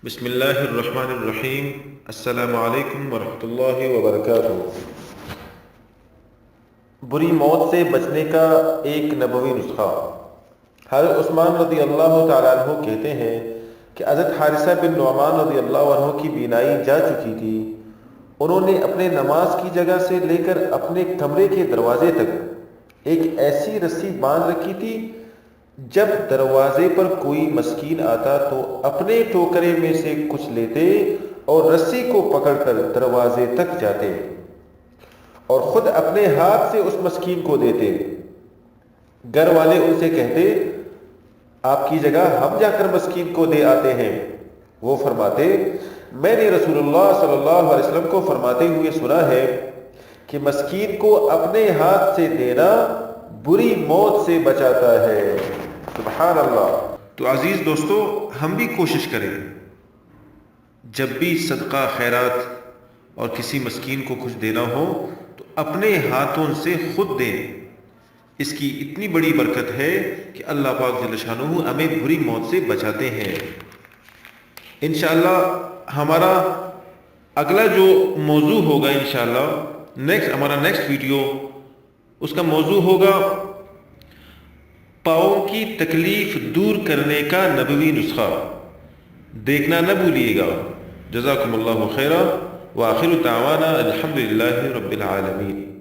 بسم اللہ الرحمن الرحیم۔ السلام علیکم ورحمۃ اللہ وبرکاتہ۔ بری موت سے بچنے کا ایک نبوی نسخہ۔ حضرت عثمان رضی اللہ تعالیٰ عنہ کہتے ہیں کہ حضرت حارثہ بن نعمان رضی اللہ عنہ کی بینائی جا چکی تھی۔ انہوں نے اپنے نماز کی جگہ سے لے کر اپنے کمرے کے دروازے تک ایک ایسی رسی باندھ رکھی تھی، جب دروازے پر کوئی مسکین آتا تو اپنے ٹوکرے میں سے کچھ لیتے اور رسی کو پکڑ کر دروازے تک جاتے اور خود اپنے ہاتھ سے اس مسکین کو دیتے۔ گھر والے ان سے کہتے، آپ کی جگہ ہم جا کر مسکین کو دے آتے ہیں۔ وہ فرماتے، میں نے رسول اللہ صلی اللہ علیہ وسلم کو فرماتے ہوئے سنا ہے کہ مسکین کو اپنے ہاتھ سے دینا بری موت سے بچاتا ہے۔ سبحان اللہ۔ تو عزیز دوستو، ہم بھی کوشش کریں، جب بھی صدقہ خیرات اور کسی مسکین کو کچھ دینا ہو تو اپنے ہاتھوں سے خود دیں۔ اس کی اتنی بڑی برکت ہے کہ اللہ پاک جل شانہ ہمیں بری موت سے بچاتے ہیں۔ انشاءاللہ ہمارا اگلا جو موضوع ہوگا، انشاءاللہ ہمارا نیکسٹ ویڈیو، اس کا موضوع ہوگا پاؤں کی تکلیف دور کرنے کا نبوی نسخہ۔ دیکھنا نہ بھولیے گا۔ جزاکم اللہ خیرا، وآخر دعوانا الحمدللہ رب العالمین۔